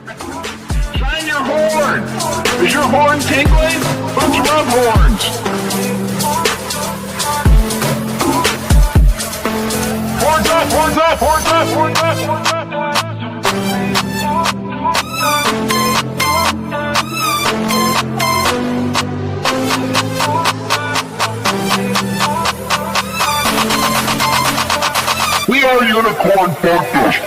Shine your horn. Is your horn tingling? Let's rub horns. Horns up, horns up, horns up, horns up, horns up. We are Unicorn Focus.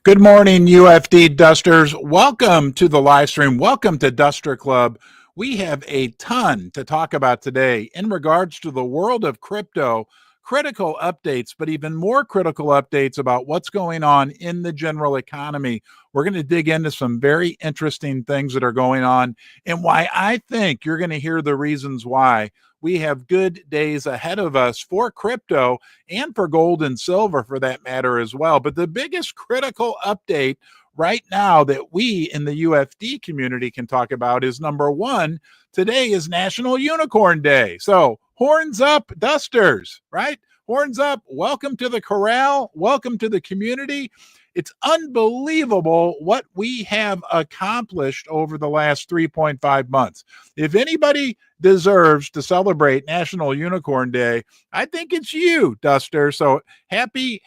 Good morning, UFD Dusters. Welcome to the live stream. Welcome to Duster Club. We have a ton to talk about today in regards to the world of crypto, critical updates, but even more critical updates about what's going on in the general economy. We're going to dig into some very interesting things that are going on and why I think you're going to hear the reasons why. We have good days ahead of us for crypto and for gold and silver for that matter as well. But the biggest critical update right now that we in the UFD community can talk about is number one, today is National Unicorn Day. So horns up, dusters, right? Horns up. Welcome to the corral. Welcome to the community. It's unbelievable what we have accomplished over the last 3.5 months. If anybody deserves to celebrate National Unicorn Day, I think it's you, Duster. So happy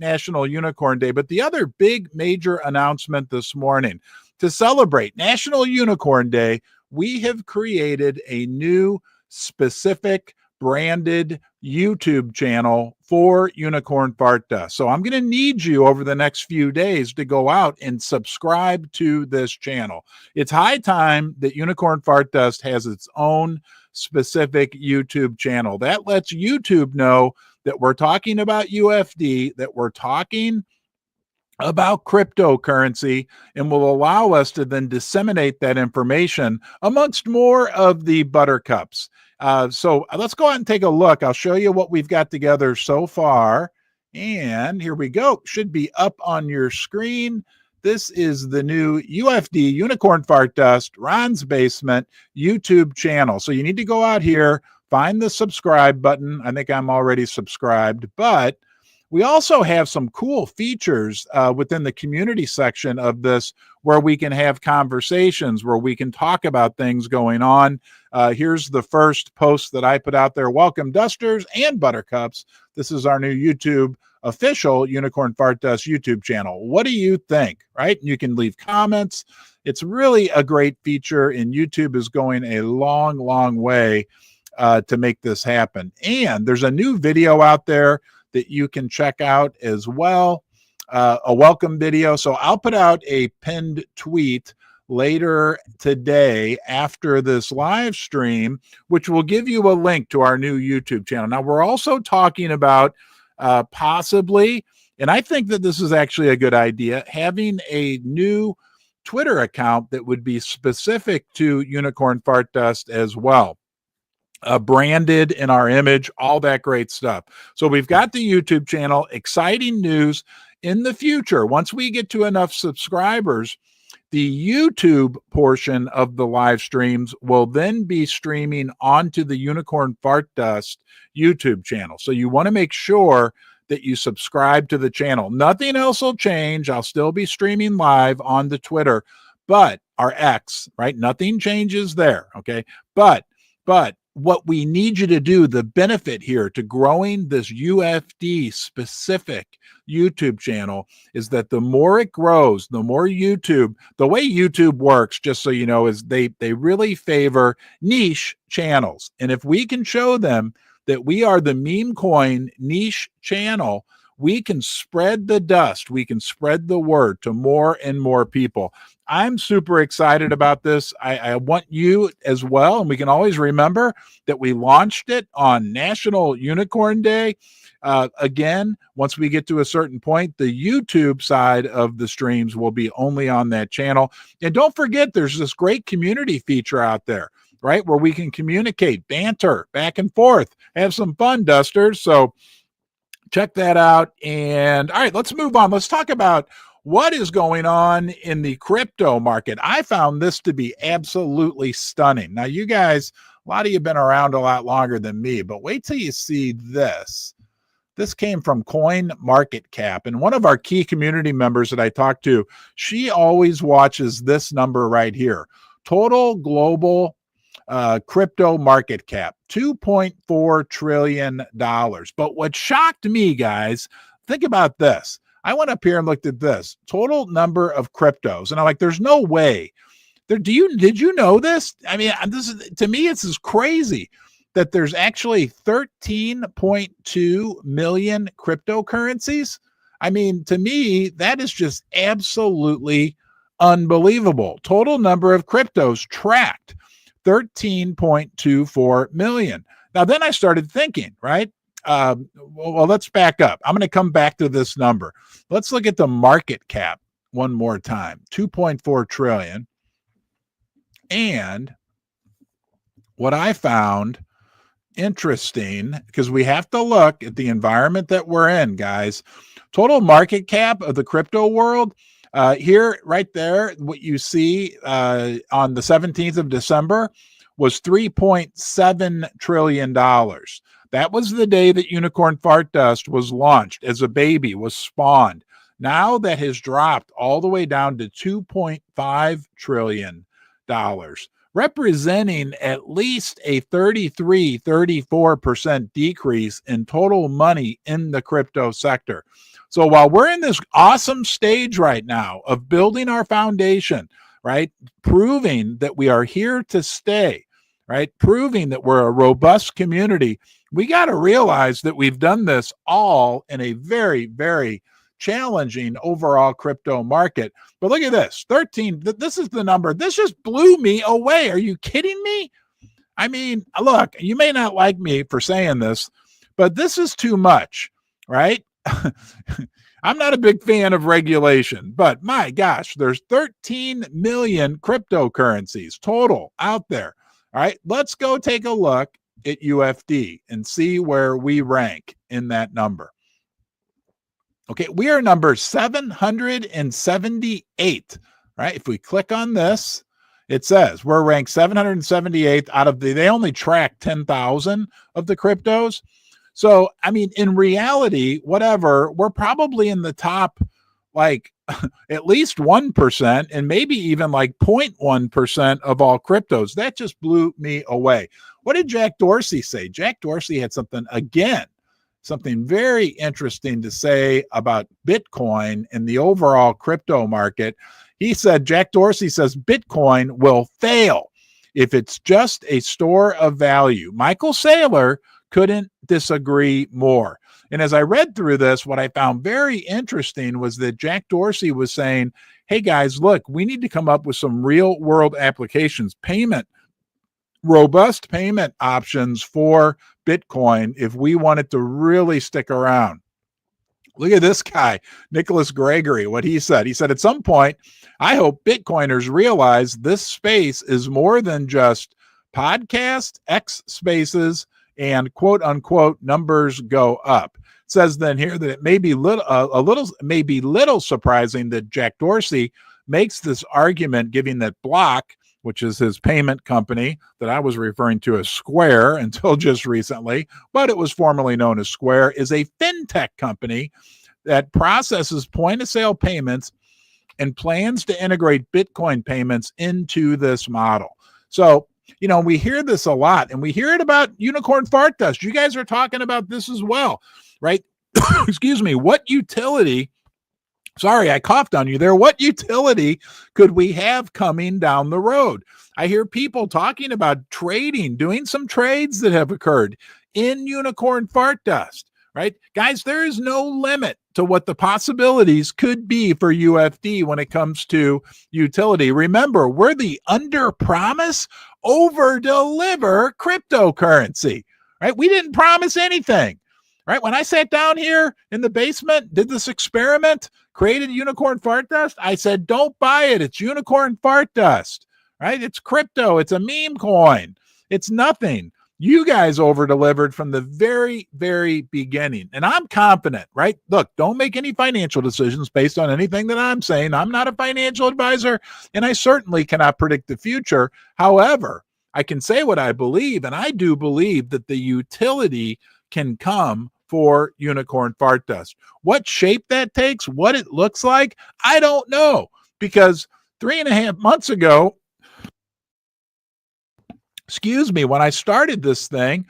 National Unicorn Day. But the other big major announcement this morning, to celebrate National Unicorn Day, we have created a new specific branded YouTube channel for Unicorn Fart Dust. So I'm going to need you over the next few days to go out and subscribe to this channel. It's high time that Unicorn Fart Dust has its own specific YouTube channel. That lets YouTube know that we're talking about UFD, that we're talking about cryptocurrency, and will allow us to then disseminate that information amongst more of the buttercups. So let's go out and take a look. I'll show you what we've got together so far. And here we go. Should be up on your screen. This is the new UFD Unicorn Fart Dust Ron's Basement YouTube channel. So you need to go out here, find the subscribe button. I think I'm already subscribed, but we also have some cool features within the community section of this where we can have conversations, where we can talk about things going on. Here's the first post that I put out there. Welcome, Dusters and Buttercups. This is our new YouTube official Unicorn Fart Dust YouTube channel. What do you think, right? You can leave comments. It's really a great feature, and YouTube is going a long way to make this happen. And there's a new video out there that you can check out as well, a welcome video. So I'll put out a pinned tweet later today after this live stream, which will give you a link to our new YouTube channel. Now, we're also talking about possibly, and I think that this is actually a good idea, having a new Twitter account that would be specific to Unicorn Fart Dust as well. Branded in our image, all that great stuff. So we've got the YouTube channel. Exciting news in the future. Once we get to enough subscribers, the YouTube portion of the live streams will then be streaming onto the Unicorn Fart Dust YouTube channel. So you want to make sure that you subscribe to the channel. Nothing else will change. I'll still be streaming live on the Twitter, but our X, right? Nothing changes there. Okay. But what we need you to do, the benefit here to growing this UFD specific YouTube channel, is that the more it grows, the more YouTube, the way YouTube works, just so you know, is they really favor niche channels. And if we can show them that we are the meme coin niche channel, we can spread the dust. We can spread the word to more and more people. I'm super excited about this. I want you as well. And we can always remember that we launched it on National Unicorn Day. Again, once we get to a certain point, the YouTube side of the streams will be only on that channel. And don't forget, there's this great community feature out there, right? Where we can communicate, banter back and forth, have some fun, Dusters. So check that out. And all right, let's move on. Let's talk about what is going on in the crypto market. I found this to be absolutely stunning. Now, you guys A lot of you have been around a lot longer than me, but wait till you see this. This came from Coin Market Cap, and one of our key community members that I talked to, she always watches this number right here. Total global crypto market cap, $2.4 trillion. But what shocked me, guys, think about this. I went up here and looked at this total number of cryptos, and I'm like, there's no way. Did you know this? I mean, this is, to me, it's as crazy that there's actually 13.2 million cryptocurrencies. I mean, to me, that is just absolutely unbelievable. Total number of cryptos tracked, 13.24 million. Now, then I started thinking, right? Well, let's back up. I'm going to come back to this number. Let's look at the market cap one more time, 2.4 trillion. And what I found interesting, because we have to look at the environment that we're in, guys. Total market cap of the crypto world, here, right there, what you see on the 17th of December was $3.7 trillion. That was the day that Unicorn Fart Dust was launched as a baby, was spawned. Now that has dropped all the way down to $2.5 trillion, representing at least a 34% decrease in total money in the crypto sector. So while we're in this awesome stage right now of building our foundation, right, proving that we are here to stay, right, proving that we're a robust community, we got to realize that we've done this all in a very, very challenging overall crypto market. But look at this, 13, this is the number. This just blew me away. Are you kidding me? I mean, look, you may not like me for saying this, but this is too much, right? I'm not a big fan of regulation, but my gosh, there's 13 million cryptocurrencies total out there. All right, let's go take a look at UFD and see where we rank in that number. Okay, we are number 778, right? If we click on this, it says we're ranked 778th out of they only track 10,000 of the cryptos. So, I mean, in reality, whatever, we're probably in the top, like at least 1% and maybe even like 0.1% of all cryptos. That just blew me away. What did Jack Dorsey say? Jack Dorsey had something very interesting to say about Bitcoin and the overall crypto market. He said, Jack Dorsey says, Bitcoin will fail if it's just a store of value. Michael Saylor couldn't disagree more. And as I read through this, what I found very interesting was that Jack Dorsey was saying, hey guys, look, we need to come up with some real world applications, robust payment options for Bitcoin if we want it to really stick around. Look at this guy, Nicholas Gregory, what he said. He said, at some point, I hope Bitcoiners realize this space is more than just podcast, X spaces, and quote unquote numbers go up. It says then here that it may be little surprising that Jack Dorsey makes this argument, giving that Block, which is his payment company that I was referring to as Square until just recently, but it was formerly known as Square, is a fintech company that processes point-of-sale payments and plans to integrate Bitcoin payments into this model. So, you know, we hear this a lot, and we hear it about Unicorn Fart Dust. You guys are talking about this as well, right? Excuse me. What utility... Sorry, I coughed on you there. What utility could we have coming down the road? I hear people talking about trading, doing some trades that have occurred in Unicorn Fart Dust, right? Guys, there is no limit to what the possibilities could be for UFD when it comes to utility. Remember, we're the under promise, over deliver cryptocurrency, right? We didn't promise anything. Right? When I sat down here in the basement, did this experiment, created Unicorn Fart Dust, I said, don't buy it. It's Unicorn Fart Dust, right? It's crypto. It's a meme coin. It's nothing. You guys over-delivered from the very, very beginning. And I'm confident, right? Look, don't make any financial decisions based on anything that I'm saying. I'm not a financial advisor, and I certainly cannot predict the future. However, I can say what I believe, and I do believe that the utility can come for unicorn fart dust. What shape that takes, what it looks like, I don't know, because 3.5 months ago, when I started this thing,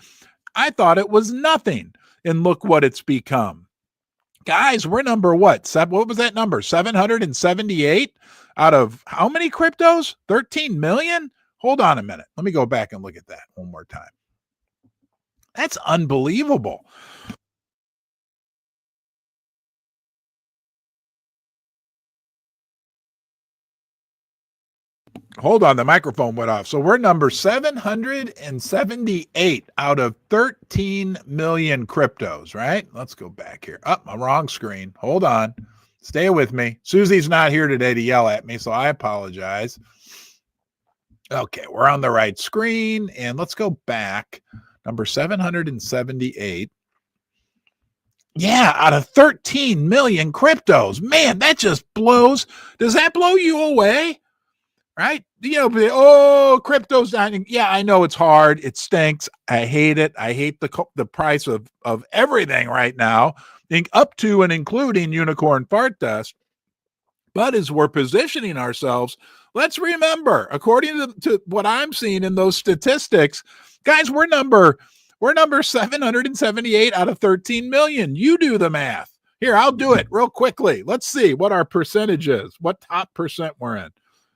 I thought it was nothing, and look what it's become. Guys, we're number what? What was that number? 778 out of how many cryptos? 13 million? Hold on a minute. Let me go back and look at that one more time. That's unbelievable. Hold on, the microphone went off. So we're number 778 out of 13 million cryptos, right? Let's go back here. Oh, my wrong screen. Hold on. Stay with me. Susie's not here today to yell at me, so I apologize. Okay, we're on the right screen, and let's go back. Number 778. Yeah, out of 13 million cryptos. Man, that just blows. Does that blow you away? Right? Crypto's dying. Yeah, I know it's hard. It stinks. I hate it. I hate the price of everything right now, up to and including unicorn fart dust. But as we're positioning ourselves, let's remember, according to what I'm seeing in those statistics, guys, we're number 778 out of 13 million. You do the math. Here, I'll do it real quickly. Let's see what our percentage is, what top percent we're in.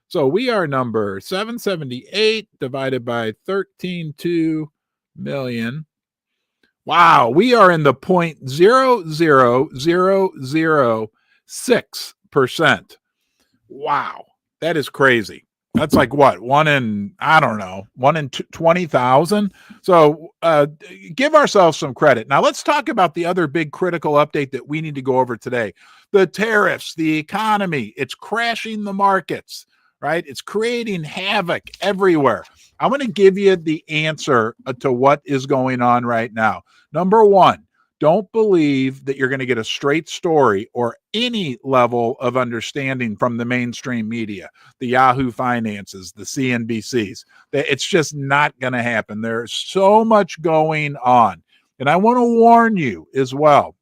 So we are number 778 divided by 13.2 million. Wow, we are in the 0.00006%. Wow, that is crazy. That's like what? 1 in 20,000. So give ourselves some credit. Now let's talk about the other big critical update that we need to go over today. The tariffs, the economy, it's crashing the markets. Right? It's creating havoc everywhere. I'm going to give you the answer to what is going on right now. Number one, don't believe that you're going to get a straight story or any level of understanding from the mainstream media, the Yahoo Finances, the CNBCs. It's just not going to happen. There's so much going on. And I want to warn you as well,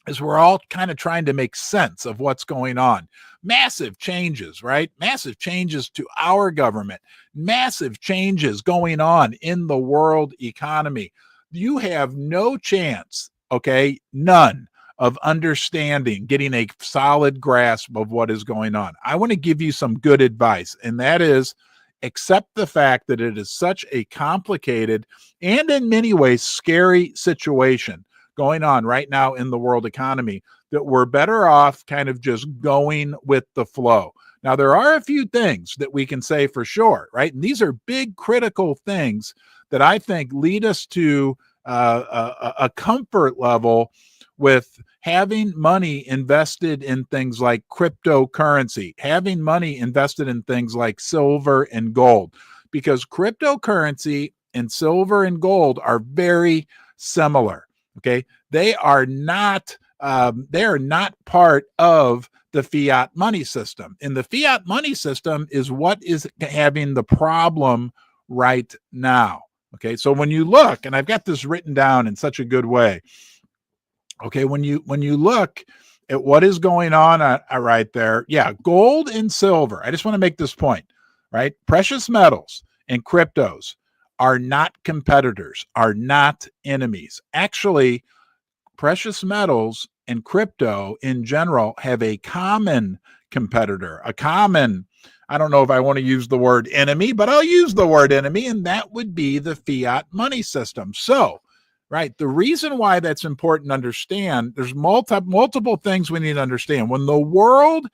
as we're all kind of trying to make sense of what's going on. Massive changes, right? Massive changes to our government, massive changes going on in the world economy. You have no chance, okay, none, of understanding, getting a solid grasp of what is going on. I want to give you some good advice, and that is accept the fact that it is such a complicated and in many ways scary situation going on right now in the world economy, that we're better off kind of just going with the flow. Now, there are a few things that we can say for sure, right? And these are big critical things that I think lead us to a comfort level with having money invested in things like cryptocurrency, having money invested in things like silver and gold, because cryptocurrency and silver and gold are very similar. Okay, they are not part of the fiat money system. And the fiat money system is what is having the problem right now. Okay, so when you look, and I've got this written down in such a good way. Okay, when you look at what is going on right there, yeah, gold and silver. I just want to make this point, right? Precious metals and cryptos are not competitors, are not enemies. Actually, precious metals and crypto in general have a common competitor, a common, I don't know if I want to use the word enemy, but I'll use the word enemy, and that would be the fiat money system. So, right, the reason why that's important to understand, there's multiple things we need to understand. When the world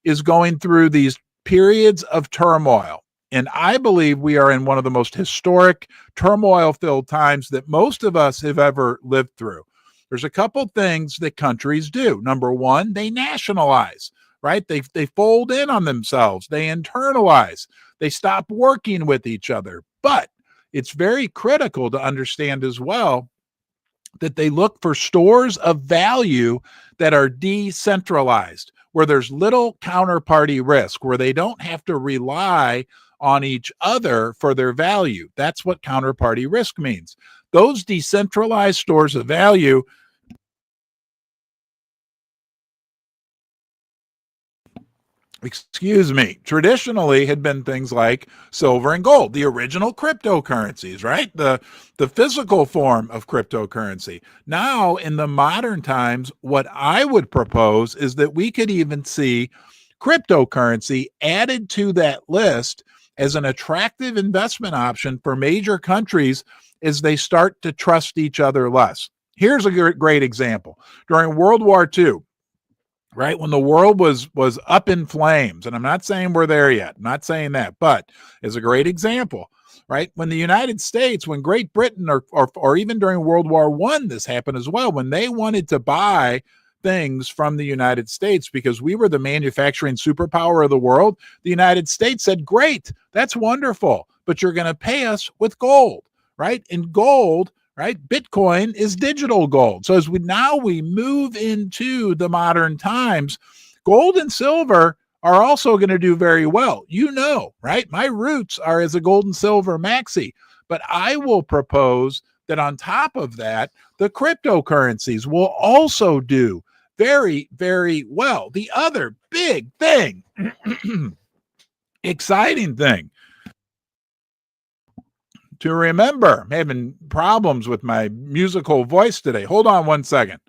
is going through these periods of turmoil, and I believe we are in one of the most historic, turmoil-filled times that most of us have ever lived through. There's a couple things that countries do. Number one, they nationalize, right? They fold in on themselves. They internalize. They stop working with each other. But it's very critical to understand as well that they look for stores of value that are decentralized, where there's little counterparty risk, where they don't have to rely on each other for their value. That's what counterparty risk means. Those decentralized stores of value traditionally had been things like silver and gold, the original cryptocurrencies, right? The physical form of cryptocurrency. Now, in the modern times, what I would propose is that we could even see cryptocurrency added to that list as an attractive investment option for major countries as they start to trust each other less. Here's a great example. During World War II, right, when the world was up in flames, and I'm not saying we're there yet, I'm not saying that, but as a great example, right, when the United States, when Great Britain, or even during World War I, this happened as well, when they wanted to buy things from the United States because we were the manufacturing superpower of the world, the United States said, great, that's wonderful, but you're going to pay us with gold, right? And gold, right? Bitcoin is digital gold. So as we move into the modern times, gold and silver are also going to do very well. You know, right? My roots are as a gold and silver maxi, but I will propose that on top of that, the cryptocurrencies will also do very, very well. The other big thing, exciting thing to remember, I'm having problems with my musical voice today. Hold on one second.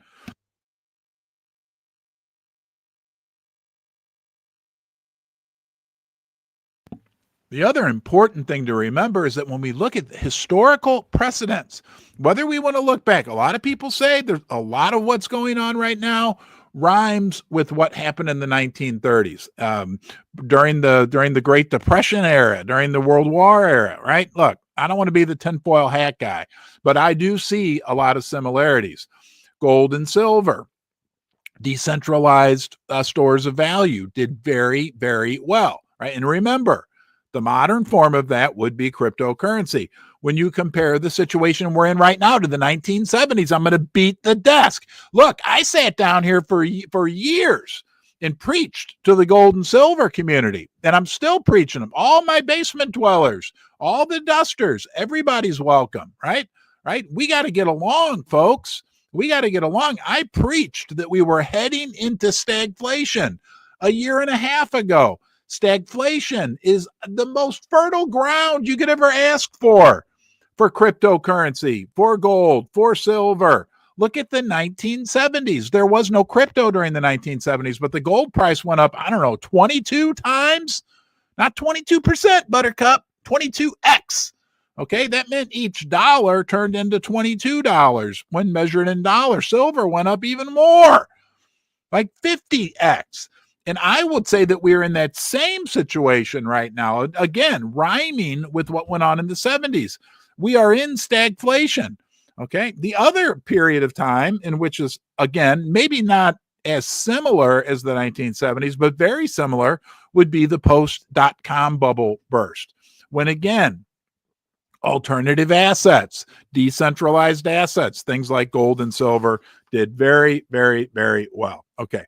The other important thing to remember is that when we look at historical precedents, whether we want to look back, a lot of people say there's a lot of what's going on right now rhymes with what happened in the 1930s, during the Great Depression era, during the World War era, right? Look, I don't want to be the tinfoil hat guy, but I do see a lot of similarities. Gold and silver, decentralized stores of value did very, very well, right? And remember, the modern form of that would be cryptocurrency. When you compare the situation we're in right now to the 1970s, I'm going to beat the desk. Look, I sat down here for years and preached to the gold and silver community, and I'm still preaching them. All my basement dwellers, all the dusters, everybody's welcome, right? Right? We got to get along, folks. We got to get along. I preached that we were heading into stagflation a year and a half ago. Stagflation is the most fertile ground you could ever ask for cryptocurrency, for gold, for silver. Look at the 1970s. There was no crypto during the 1970s, but the gold price went up, I don't know, 22 times? Not 22%, Buttercup, 22x. Okay, that meant each dollar turned into $22 when measured in dollars. Silver went up even more, like 50x. And I would say that we're in that same situation right now, again, rhyming with what went on in the 70s. We are in stagflation. Okay. The other period of time in which is, again, maybe not as similar as the 1970s, but very similar, would be the post-dot-com bubble burst. When, again, alternative assets, decentralized assets, things like gold and silver did very, very, very well. Okay.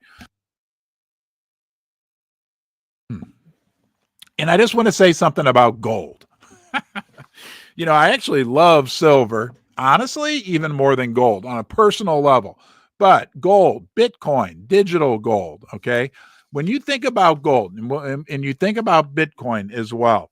And I just want to say something about gold. You know, I actually love silver, honestly, even more than gold on a personal level. But gold, Bitcoin, digital gold, okay? When you think about gold and you think about Bitcoin as well,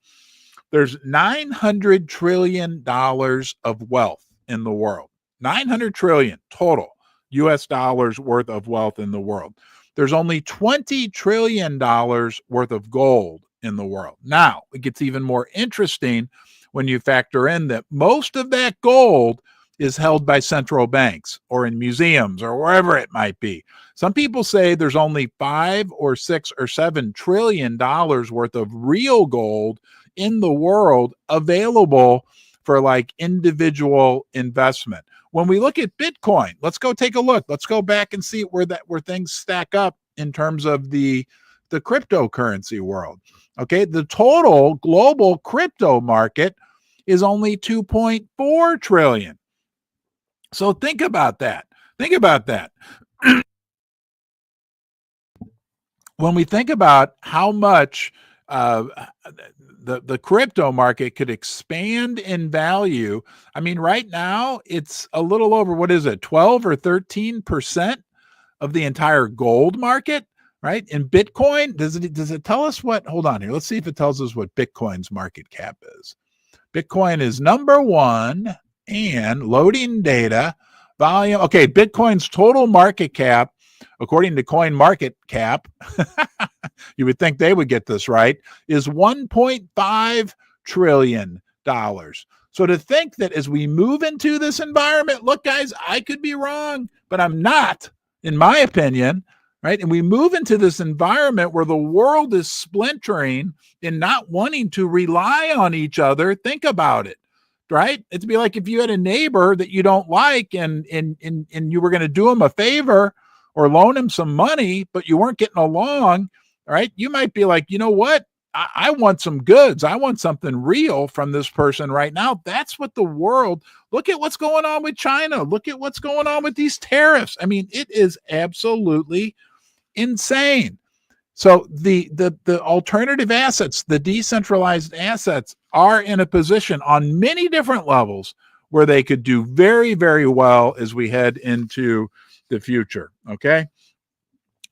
there's $900 trillion of wealth in the world. 900 trillion total US dollars worth of wealth in the world. There's only $20 trillion worth of gold in the world. Now, it gets even more interesting when you factor in that most of that gold is held by central banks or in museums or wherever it might be. Some people say there's only 5 or 6 or 7 trillion dollars worth of real gold in the world available for like individual investment. When we look at Bitcoin, let's go take a look. Let's go back and see where things stack up in terms of the cryptocurrency world. Okay, the total global crypto market is only 2.4 trillion. So think about that. Think about that. When we think about how much uh, the crypto market could expand in value. I mean, right now it's a little over, what is it, 12 or 13% of the entire gold market, right? And Bitcoin, does it tell us what? Hold on here. Let's see if it tells us what Bitcoin's market cap is. Bitcoin is number one, and loading data volume. Okay, Bitcoin's total market cap, according to Coin Market Cap, you would think they would get this right, is $1.5 trillion. So to think that as we move into this environment, look, guys, I could be wrong, but I'm not, in my opinion, right? And we move into this environment where the world is splintering and not wanting to rely on each other. Think about it, right? It'd be like if you had a neighbor that you don't like and you were going to do him a favor or loan him some money, but you weren't getting along, right? You might be like, you know what? I want some goods. I want something real from this person right now. That's what the world, look at what's going on with China. Look at what's going on with these tariffs. I mean, it is absolutely insane. So the alternative assets, the decentralized assets, are in a position on many different levels where they could do very, very well as we head into the future. Okay.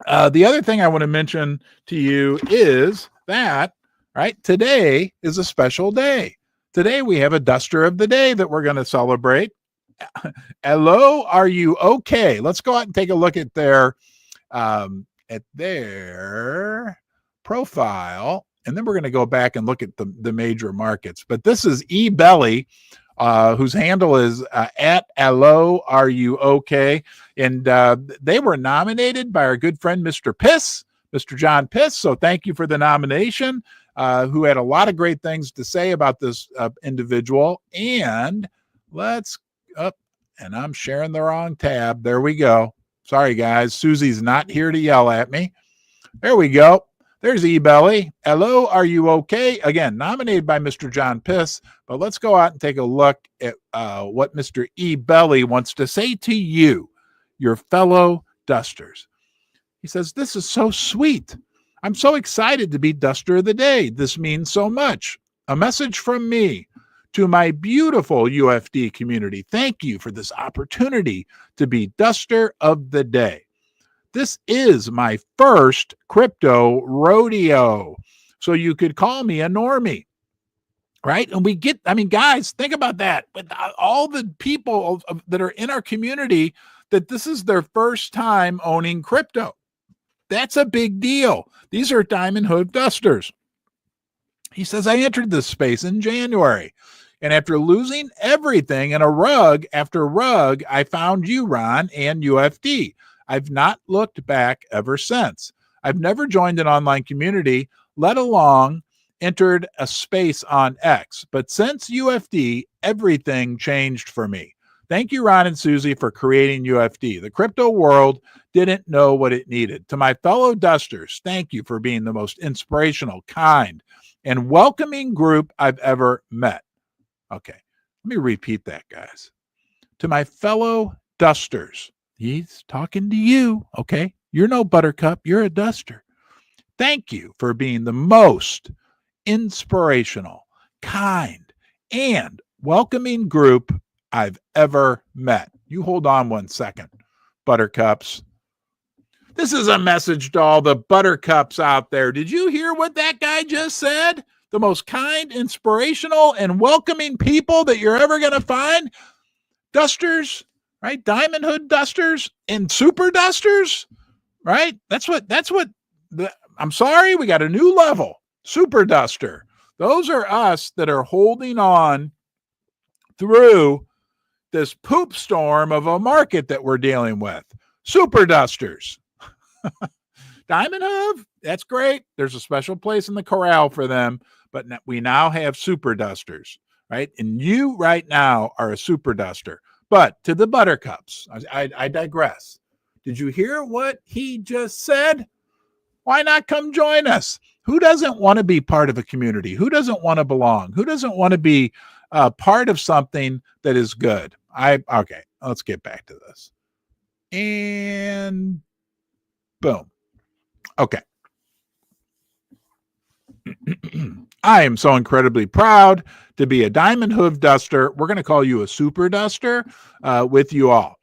The other thing I want to mention to you is that, right, today is a special day. Today we have a duster of the day that we're going to celebrate. Hello, are you okay? Let's go out and take a look at their profile, and then we're going to go back and look at the major markets. But this is eBelly, whose handle is at hello, are you okay? And they were nominated by our good friend, Mr. Piss, Mr. John Piss. So thank you for the nomination, who had a lot of great things to say about this individual. And let's up, and I'm sharing the wrong tab. There we go. Sorry, guys. Susie's not here to yell at me. There we go. There's eBelly. Hello, are you okay? Again, nominated by Mr. John Piss. But let's go out and take a look at what Mr. eBelly wants to say to you, your fellow dusters. He says, this is so sweet. I'm so excited to be Duster of the Day. This means so much. A message from me to my beautiful UFD community. Thank you for this opportunity to be Duster of the Day. This is my first crypto rodeo, so you could call me a normie, right? And we get, I mean, guys, think about that. But all the people that are in our community, that this is their first time owning crypto. That's a big deal. These are Diamond Hood Dusters. He says, I entered this space in January, and after losing everything in a rug after rug, I found you, Ron, and UFD. I've not looked back ever since. I've never joined an online community, let alone entered a space on X. But since UFD, everything changed for me. Thank you, Ron and Susie, for creating UFD. The crypto world didn't know what it needed. To my fellow dusters, thank you for being the most inspirational, kind, and welcoming group I've ever met. Okay, let me repeat that, guys. To my fellow dusters, he's talking to you, okay? You're no buttercup, you're a duster. Thank you for being the most inspirational, kind, and welcoming group I've ever met. You hold on one second, buttercups. This is a message to all the buttercups out there. Did you hear what that guy just said? The most kind, inspirational, and welcoming people that you're ever going to find? Dusters, right? Diamond Hood Dusters and Super Dusters, right? That's what I'm sorry, we got a new level. Super Duster. Those are us that are holding on through this poop storm of a market that we're dealing with. Super Dusters. Diamond Hood, that's great. There's a special place in the corral for them, but we now have Super Dusters, right? And you right now are a Super Duster. But to the buttercups, I digress. Did you hear what he just said? Why not come join us? Who doesn't want to be part of a community? Who doesn't want to belong? Who doesn't want to be part of something that is good? Okay, let's get back to this. And boom. Okay. I am so incredibly proud to be a diamond hoof duster. We're going to call you a super duster with you all.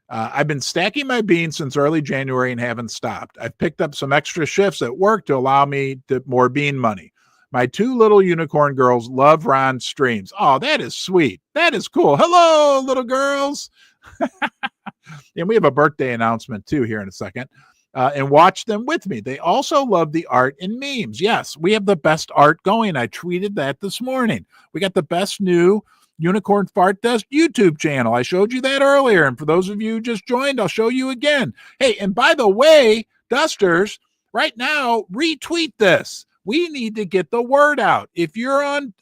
I've been stacking my beans since early January and haven't stopped. I've picked up some extra shifts at work to allow me more bean money. My two little unicorn girls love Ron's streams. Oh, that is sweet. That is cool. Hello, little girls. And we have a birthday announcement too here in a second. And watch them with me. They also love the art and memes. Yes, we have the best art going. I tweeted that this morning. We got the best new Unicorn Fart Dust YouTube channel. I showed you that earlier. And for those of you who just joined, I'll show you again. Hey, and by the way, Dusters, right now, retweet this. We need to get the word out. If you're on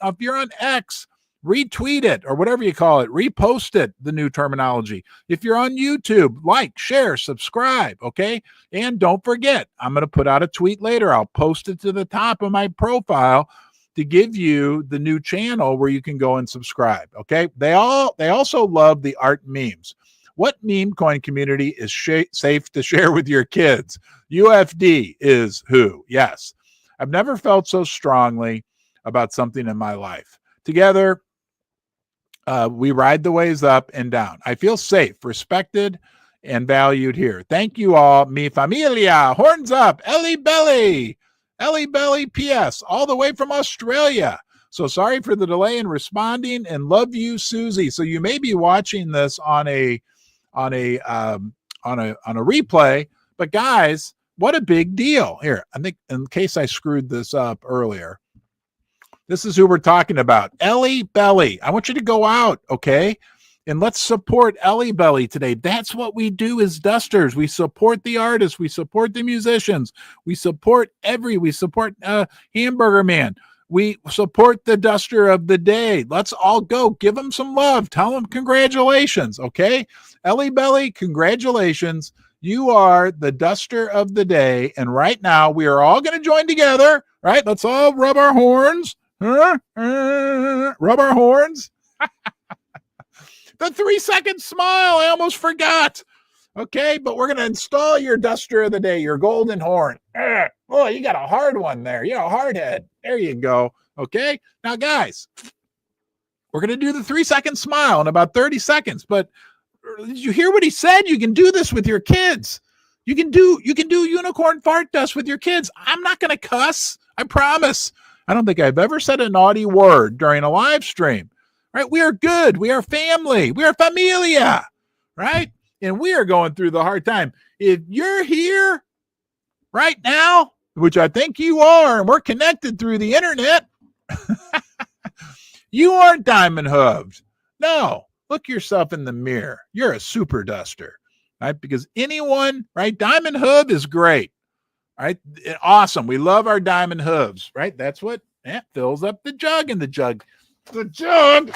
X, retweet it or whatever you call it, repost it, the new terminology. If you're on YouTube, like, share, subscribe, okay? And don't forget, I'm going to put out a tweet later. I'll post it to the top of my profile to give you the new channel where you can go and subscribe, okay? They also love the art memes. What meme coin community is safe to share with your kids? UFD is who? Yes. I've never felt so strongly about something in my life. Together, we ride the ways up and down. I feel safe, respected, and valued here. Thank you all. Mi familia. Horns up. Ellie Belly. Ellie Belly PS. All the way from Australia. So sorry for the delay in responding and love you, Susie. So you may be watching this on a replay, but guys, what a big deal. Here, I think in case I screwed this up earlier, this is who we're talking about. Ellie Belly. I want you to go out, okay? And let's support Ellie Belly today. That's what we do as dusters. We support the artists. We support the musicians. We support Hamburger Man. We support the duster of the day. Let's all go. Give them some love. Tell them congratulations, okay? Ellie Belly, congratulations. You are the duster of the day. And right now, we are all going to join together, right? Let's all rub our horns. Rub our horns. The 3-second smile. I almost forgot. Okay, but we're going to install your duster of the day, your golden horn. Oh, you got a hard one there. You got a hard head. There you go. Okay, now guys, we're going to do the 3-second smile in about 30 seconds. But did you hear what he said? You can do this with your kids. You can do unicorn fart dust with your kids. I'm not going to cuss. I promise. I don't think I've ever said a naughty word during a live stream, right? We are good. We are family. We are familia, right? And we are going through the hard time. If you're here right now, which I think you are, and we're connected through the internet, you aren't diamond hooved. No, look yourself in the mirror. You're a super duster, right? Because anyone, right? Diamond hoov is great. Right? Awesome. We love our diamond hooves, right? That's what fills up the jug and the jug. The jug.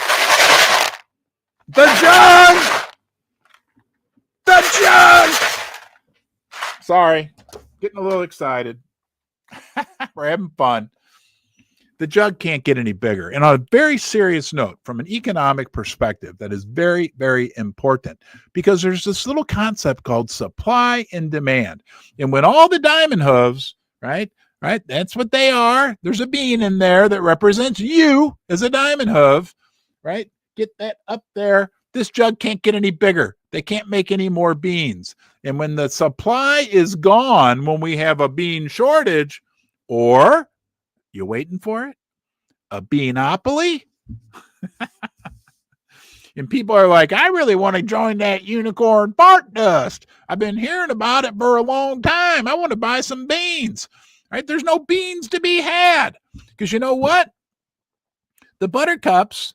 The jug. The jug. Sorry. Getting a little excited. We're having fun. The jug can't get any bigger. And on a very serious note, from an economic perspective, that is very, very important because there's this little concept called supply and demand. And when all the diamond hooves, right, that's what they are. There's a bean in there that represents you as a diamond hoov, right? Get that up there. This jug can't get any bigger. They can't make any more beans. And when the supply is gone, when we have a bean shortage, or you waiting for it? A beanopoly? And people are like, I really want to join that unicorn fart dust. I've been hearing about it for a long time. I want to buy some beans. Right? There's no beans to be had. Because you know what? The buttercups,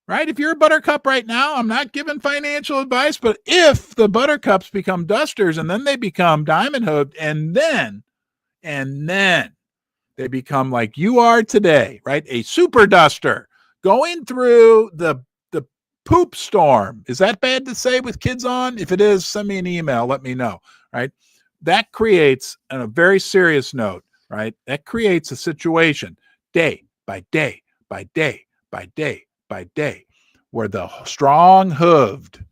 right? If you're a buttercup right now, I'm not giving financial advice, but if the buttercups become dusters and then they become diamond hooved and then they become like you are today, right? A super duster going through the poop storm. Is that bad to say with kids on? If it is, send me an email. Let me know, right? That creates, on a very serious note, right? That creates a situation day by day by day by day by day where the strong hooved,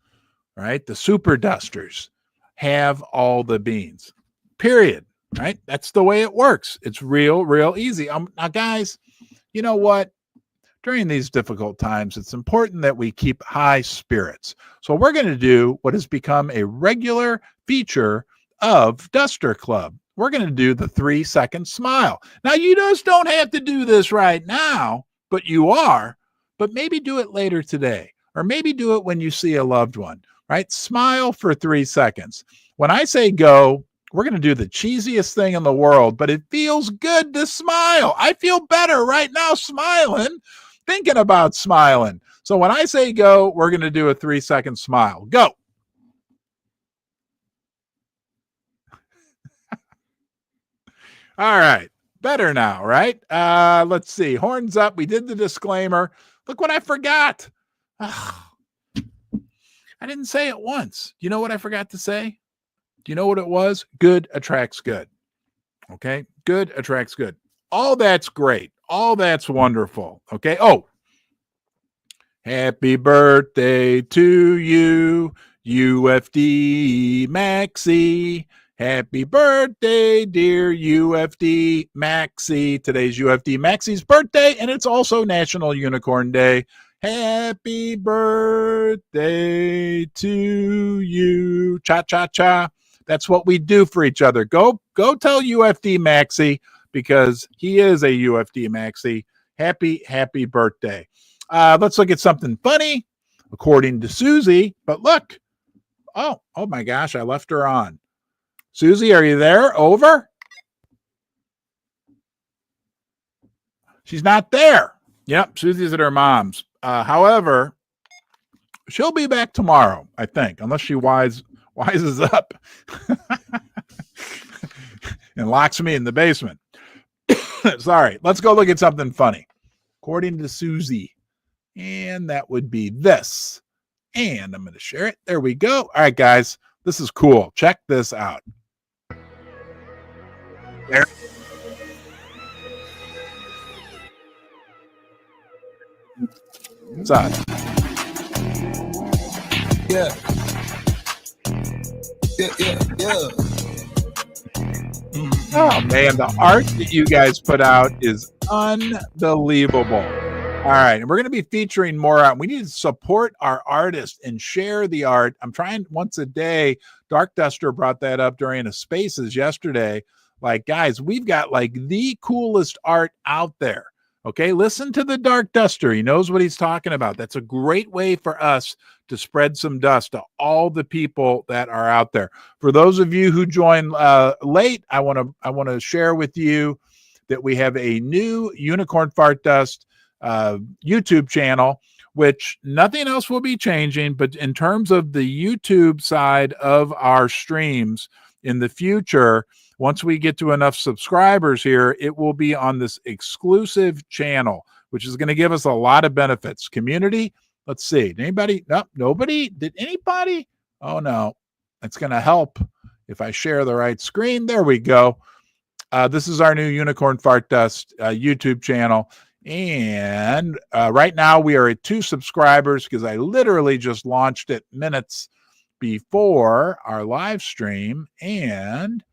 right? The super dusters have all the beans, period. right? That's the way it works. It's real easy. Now, guys, you know what? During these difficult times, it's important that we keep high spirits. So we're going to do what has become a regular feature of Duster Club. We're going to do the 3-second smile. Now, you just don't have to do this right now, but you are. But maybe do it later today, or maybe do it when you see a loved one, right? Smile for 3 seconds. When I say go, we're going to do the cheesiest thing in the world, but it feels good to smile. I feel better right now smiling, thinking about smiling. So when I say go, we're going to do a 3-second smile. Go. All right. Better now, right? Let's see. Horns up. We did the disclaimer. Look what I forgot. I didn't say it once. You know what I forgot to say? Do you know what it was? Good attracts good. Okay. Good attracts good. All that's great. All that's wonderful. Okay. Oh, happy birthday to you, UFD Maxie. Happy birthday, dear UFD Maxie. Today's UFD Maxie's birthday, and it's also National Unicorn Day. Happy birthday to you. Cha, cha, cha. That's what we do for each other. Go tell UFD Maxie, because he is a UFD Maxie. Happy birthday. Let's look at something funny, according to Susie. But look, oh my gosh, I left her on. Susie, are you there? Over? She's not there. Yep, Susie's at her mom's. However, she'll be back tomorrow, I think, unless she wises up and locks me in the basement. Sorry, let's go look at something funny, according to Susie. And that would be this. And I'm going to share it. There we go. All right, guys, this is cool. Check this out. There. What's up? Yeah. Oh, man, the art that you guys put out is unbelievable. All right, and we're going to be featuring more art. We need to support our artists and share the art. I'm trying once a day. Dark Duster brought that up during a Spaces yesterday. Like, guys, we've got like the coolest art out there. Okay, listen to the Dark Duster. He knows what he's talking about. That's a great way for us to spread some dust to all the people that are out there. For those of you who joined late, I want to share with you that we have a new Unicorn Fart Dust YouTube channel, which nothing else will be changing. But in terms of the YouTube side of our streams in the future, once we get to enough subscribers here, it will be on this exclusive channel, which is going to give us a lot of benefits. Community, let's see. Did anybody? No, nobody? Did anybody? Oh, no. It's going to help if I share the right screen. There we go. This is our new Unicorn Fart Dust YouTube channel. And right now we are at 2 subscribers because I literally just launched it minutes before our live stream. And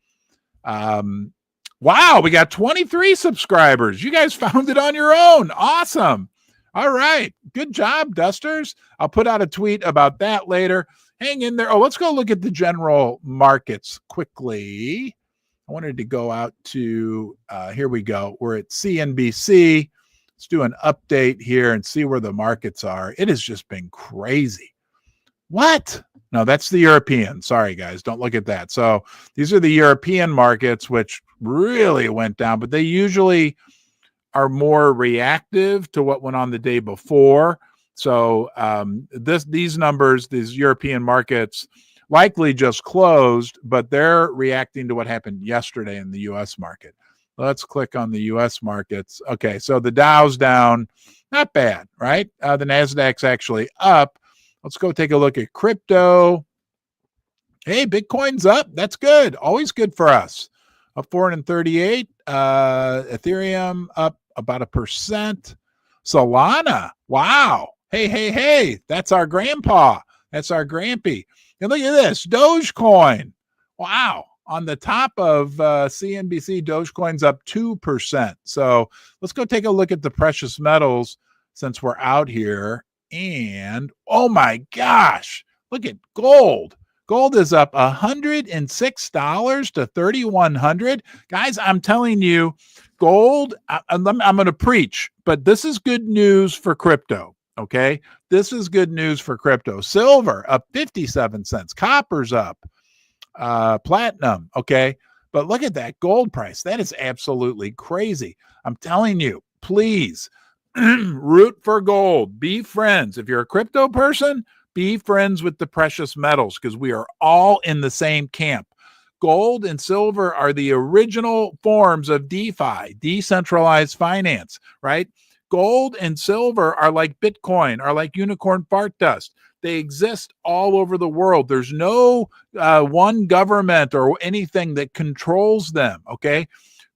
wow, we got 23 subscribers. You guys found it on your own. Awesome. All right. Good job, Dusters. I'll put out a tweet about that later. Hang in there. Oh, let's go look at the general markets quickly. I wanted to go out to, here we go. We're at CNBC. Let's do an update here and see where the markets are. It has just been crazy. What? No, that's the European. Sorry, guys. Don't look at that. So these are the European markets, which really went down, but they usually are more reactive to what went on the day before. So these numbers, these European markets likely just closed, but they're reacting to what happened yesterday in the U.S. market. Let's click on the U.S. markets. Okay, so the Dow's down. Not bad, right? The NASDAQ's actually up. Let's go take a look at crypto. Hey, Bitcoin's up. That's good. Always good for us. Up 438. Ethereum up about 1%. Solana. Wow. Hey. That's our grandpa. That's our grampy. And look at this. Dogecoin. Wow. On the top of CNBC, Dogecoin's up 2%. So let's go take a look at the precious metals since we're out here. And oh my gosh, look at gold. Gold is up $106 to $3,100. Guys, I'm telling you, gold, I'm going to preach, but this is good news for crypto. Okay. This is good news for crypto. Silver up 57 cents. Copper's up. Platinum. Okay. But look at that gold price. That is absolutely crazy. I'm telling you, please root for gold. Be friends. If you're a crypto person, be friends with the precious metals because we are all in the same camp. Gold and silver are the original forms of DeFi, decentralized finance, right? Gold and silver are like Bitcoin, are like unicorn fart dust. They exist all over the world. There's no one government or anything that controls them, okay?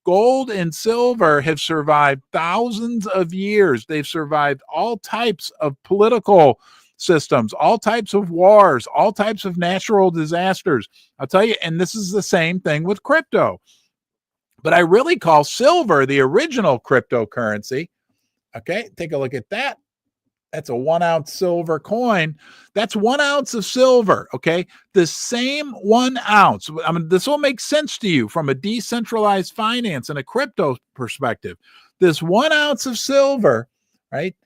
Gold and silver have survived thousands of years. They've survived all types of political systems, all types of wars, all types of natural disasters. I'll tell you, and this is the same thing with crypto. But I really call silver the original cryptocurrency. Okay, take a look at that. That's a 1 ounce silver coin. That's 1 ounce of silver. Okay. The same 1 ounce. I mean, this will make sense to you from a decentralized finance and a crypto perspective. This 1 ounce of silver, right,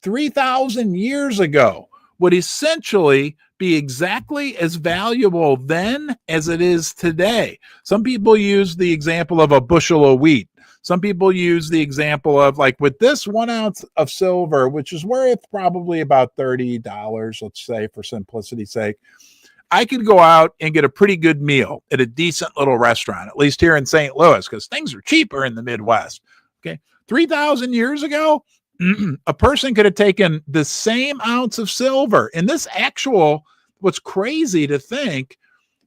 3,000 years ago would essentially be exactly as valuable then as it is today. Some people use the example of a bushel of wheat. Some people use the example of like with this 1 ounce of silver, which is worth probably about $30, let's say for simplicity's sake, I could go out and get a pretty good meal at a decent little restaurant, at least here in St. Louis, because things are cheaper in the Midwest. Okay. 3,000 years ago, a person could have taken the same ounce of silver. And this actual, what's crazy to think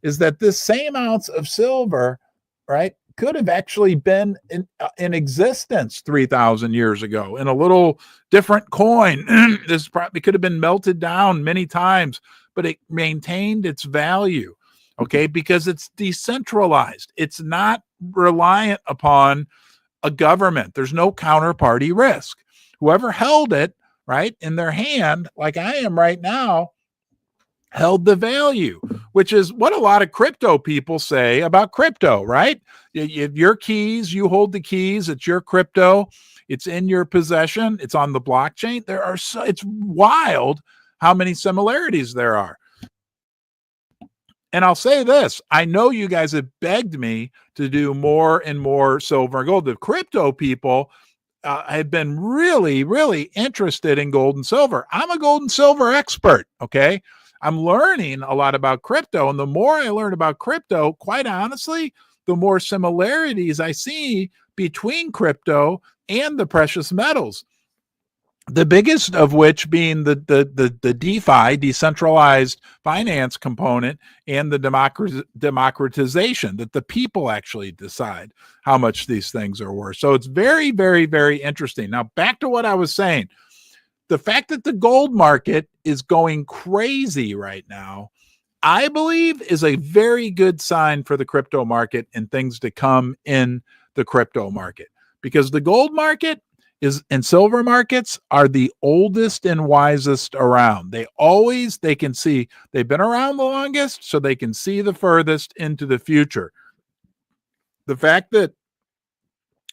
is that this same ounce of silver, right, could have actually been in existence 3,000 years ago in a little different coin. This probably could have been melted down many times, but it maintained its value, okay, because it's decentralized. It's not reliant upon a government. There's no counterparty risk. Whoever held it, right, in their hand, like I am right now, held the value, which is what a lot of crypto people say about crypto, right? Your keys, you hold the keys, it's your crypto, it's in your possession, it's on the blockchain. It's wild how many similarities there are. And I'll say this, I know you guys have begged me to do more and more silver and gold. The crypto people have been really, really interested in gold and silver. I'm a gold and silver expert, okay? I'm learning a lot about crypto, and the more I learn about crypto, quite honestly, the more similarities I see between crypto and the precious metals. The biggest of which being the DeFi, decentralized finance component, and the democratization, that the people actually decide how much these things are worth. So it's very, very, very interesting. Now, back to what I was saying. The fact that the gold market is going crazy right now, I believe, is a very good sign for the crypto market and things to come in the crypto market, because the gold market and silver markets are the oldest and wisest around. They can see, they've been around the longest, so they can see the furthest into the future. The fact that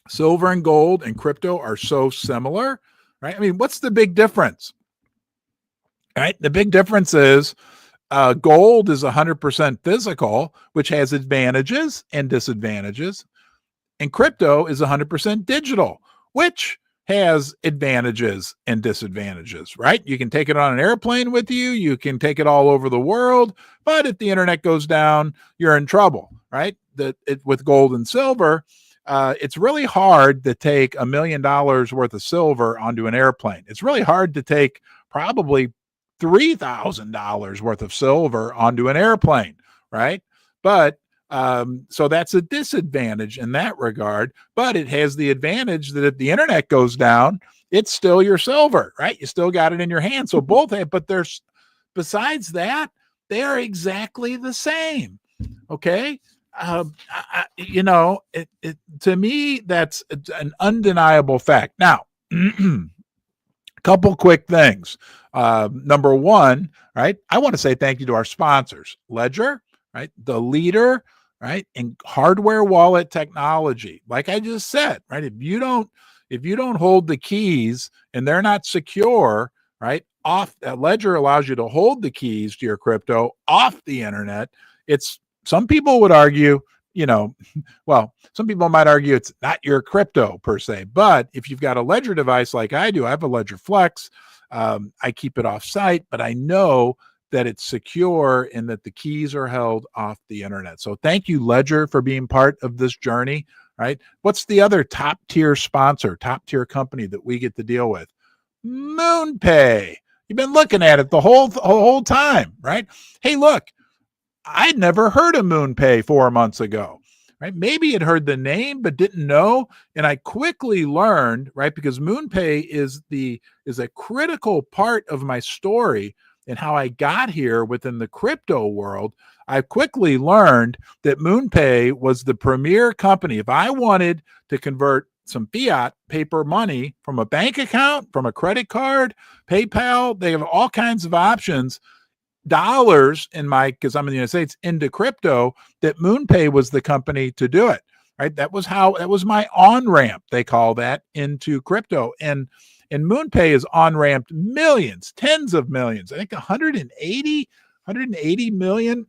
silver and gold and crypto are so similar, right? I mean, what's the big difference? Right? The big difference is gold is 100% physical, which has advantages and disadvantages. And crypto is 100% digital, which has advantages and disadvantages, right? You can take it on an airplane with you. You can take it all over the world. But if the internet goes down, you're in trouble, right? With gold and silver, it's really hard to take $1 million worth of silver onto an airplane. It's really hard to take probably $3,000 worth of silver onto an airplane, right? But so that's a disadvantage in that regard, but it has the advantage that if the internet goes down, it's still your silver, right? You still got it in your hand. So both have, but besides that, they are exactly the same. Okay. To me, that's an undeniable fact. Now, couple quick things. Number one, right? I want to say thank you to our sponsors, Ledger, right? The leader, right? In hardware wallet technology. Like I just said, right? If you don't hold the keys and they're not secure, right? Ledger allows you to hold the keys to your crypto off the internet. Some people would argue, well, some people might argue it's not your crypto per se, but if you've got a Ledger device like I do, I have a Ledger Flex. I keep it off site, but I know that it's secure and that the keys are held off the internet. So thank you, Ledger, for being part of this journey, right? What's the other top tier sponsor, top tier company that we get to deal with? MoonPay. You've been looking at it the whole time, right? Hey, look, I'd never heard of MoonPay 4 months ago, right? Maybe had heard the name, but didn't know. And I quickly learned, right? Because MoonPay is a critical part of my story and how I got here within the crypto world. I quickly learned that MoonPay was the premier company. If I wanted to convert some fiat paper money from a bank account, from a credit card, PayPal, they have all kinds of options, dollars because I'm in the United States, into crypto, that MoonPay was the company to do it, right? That was my on-ramp, they call that, into crypto. And MoonPay is on-ramped millions, tens of millions, I think 180 million,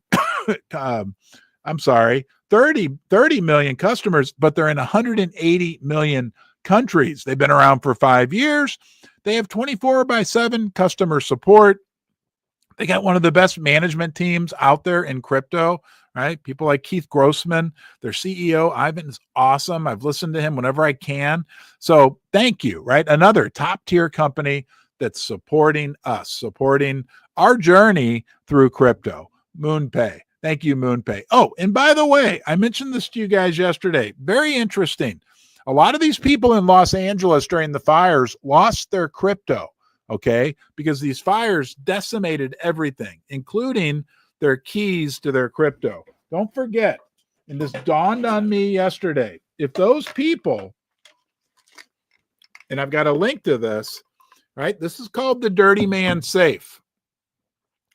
I'm sorry, 30 million customers, but they're in 180 million countries. They've been around for 5 years. They have 24/7 customer support. They got one of the best management teams out there in crypto, right? People like Keith Grossman, their CEO, Ivan, is awesome. I've listened to him whenever I can. So thank you, right? Another top tier company that's supporting us, supporting our journey through crypto. MoonPay. Thank you, MoonPay. Oh, and by the way, I mentioned this to you guys yesterday. Very interesting. A lot of these people in Los Angeles during the fires lost their crypto, okay, because these fires decimated everything, including their keys to their crypto. Don't forget, and this dawned on me yesterday, if those people, and I've got a link to this, right? This is called the DirtyMan SAFE.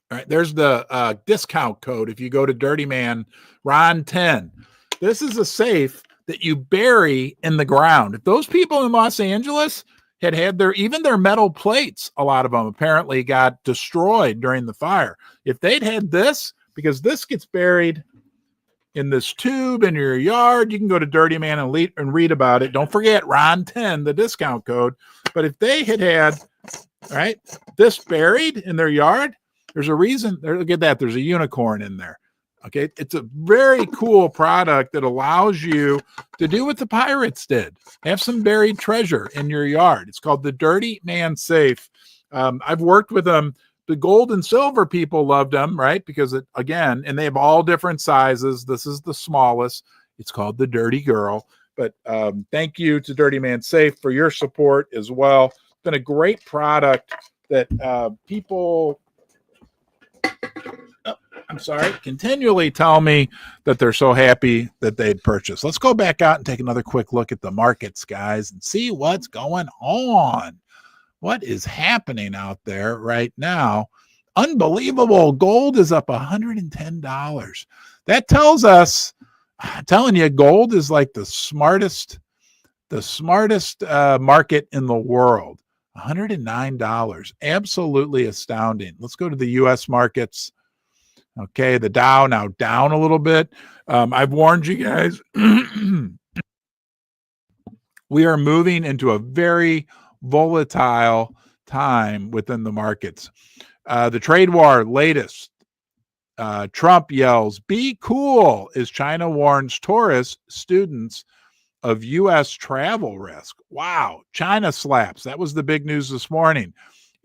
All right, there's the discount code. If you go to DirtyMan Ron 10, this is a safe that you bury in the ground. If those people in Los Angeles had their metal plates, a lot of them apparently got destroyed during the fire. If they'd had this, because this gets buried in this tube in your yard, you can go to DirtyMan and read about it. Don't forget Ron 10, the discount code. But if they had right, this buried in their yard, there's a reason. Look at that. There's a unicorn in there. Okay. It's a very cool product that allows you to do what the pirates did. Have some buried treasure in your yard. It's called the DirtyMan SAFE. I've worked with them. The gold and silver people loved them, right? Because and they have all different sizes. This is the smallest. It's called the Dirty Girl. But thank you to DirtyMan SAFE for your support as well. It's been a great product that people continually tell me that they're so happy that they'd purchase. Let's go back out and take another quick look at the markets, guys, and see what's going on. What is happening out there right now? Unbelievable. Gold is up $110. That tells us, I'm telling you, gold is like the smartest market in the world. $109. Absolutely astounding. Let's go to the U.S. markets. Okay, the Dow now down a little bit. I've warned you guys. We are moving into a very volatile time within the markets. The trade war latest. Trump yells, "Be cool," as China warns tourists, students of U.S. travel risk. Wow. China slaps. That was the big news this morning.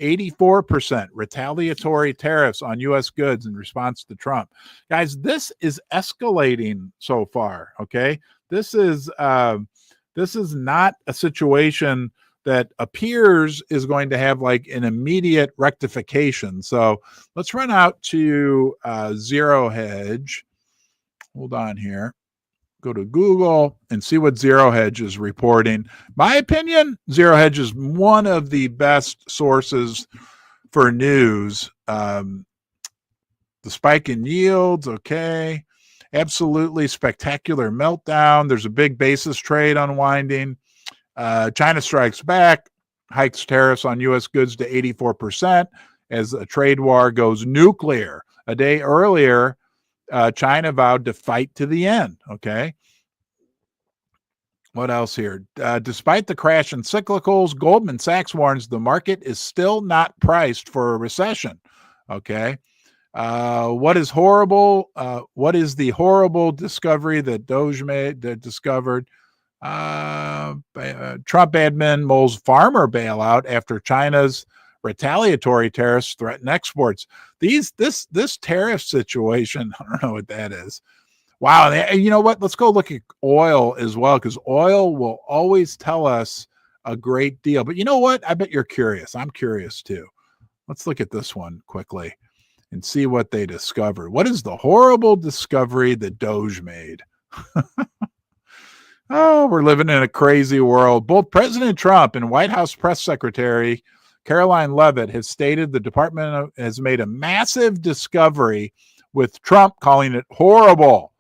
84% retaliatory tariffs on U.S. goods in response to Trump. Guys, this is escalating so far, okay? This is not a situation that appears is going to have like an immediate rectification. So let's run out to Zero Hedge. Hold on here. Go to Google and see what Zero Hedge is reporting. My opinion, Zero Hedge is one of the best sources for news. The spike in yields, okay. Absolutely spectacular meltdown. There's a big basis trade unwinding. China strikes back, hikes tariffs on U.S. goods to 84% as a trade war goes nuclear. A day earlier, China vowed to fight to the end, okay. What else here? Despite the crash in cyclicals, Goldman Sachs warns the market is still not priced for a recession. Okay. What is horrible? What is the horrible discovery that Doge made that discovered? Trump admin mulls farmer bailout after China's retaliatory tariffs threaten exports. This tariff situation, I don't know what that is. Wow. And you know what? Let's go look at oil as well, because oil will always tell us a great deal. But you know what? I bet you're curious. I'm curious too. Let's look at this one quickly and see what they discovered. What is the horrible discovery that Doge made? Oh, we're living in a crazy world. Both President Trump and White House press secretary Caroline Leavitt has stated the department has made a massive discovery, with Trump calling it horrible.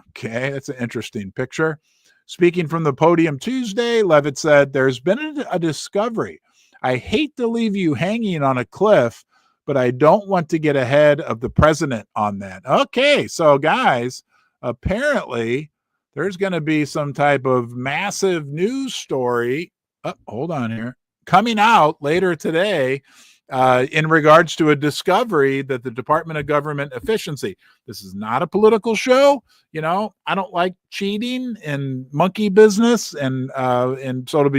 Okay, that's an interesting picture. Speaking from the podium Tuesday, Leavitt said, "There's been a discovery. I hate to leave you hanging on a cliff, but I don't want to get ahead of the president on that." Okay, so guys, apparently there's going to be some type of massive news story. Oh, hold on here. Coming out later today in regards to a discovery that the Department of Government Efficiency. This is not a political show. You know, I don't like cheating and monkey business, and so it'll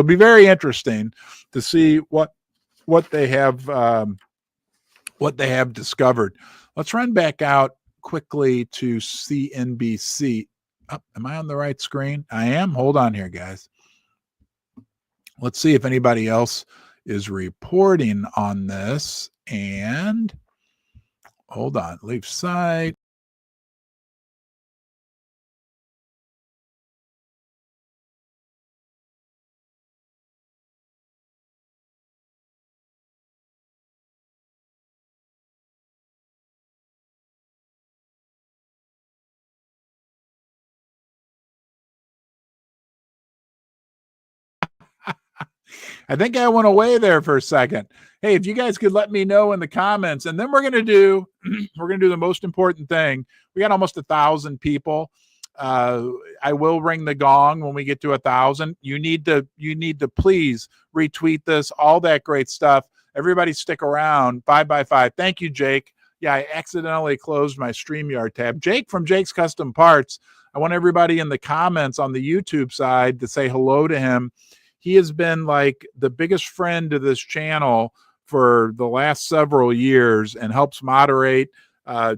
be very interesting to see what they have discovered. Let's run back out quickly to CNBC. Oh, am I on the right screen? I am. Hold on here, guys. Let's see if anybody else is reporting on this. And hold on, leave site. I think I went away there for a second. Hey, if you guys could let me know in the comments, and then we're going to do the most important thing. We got almost 1,000 people. I will ring the gong when we get to 1,000. You need to please retweet this, all that great stuff. Everybody stick around. 5x5. Thank you, Jake. Yeah, I accidentally closed my StreamYard tab. Jake from Jake's Custom Parts. I want everybody in the comments on the YouTube side to say hello to him. He has been like the biggest friend to this channel for the last several years and helps moderate.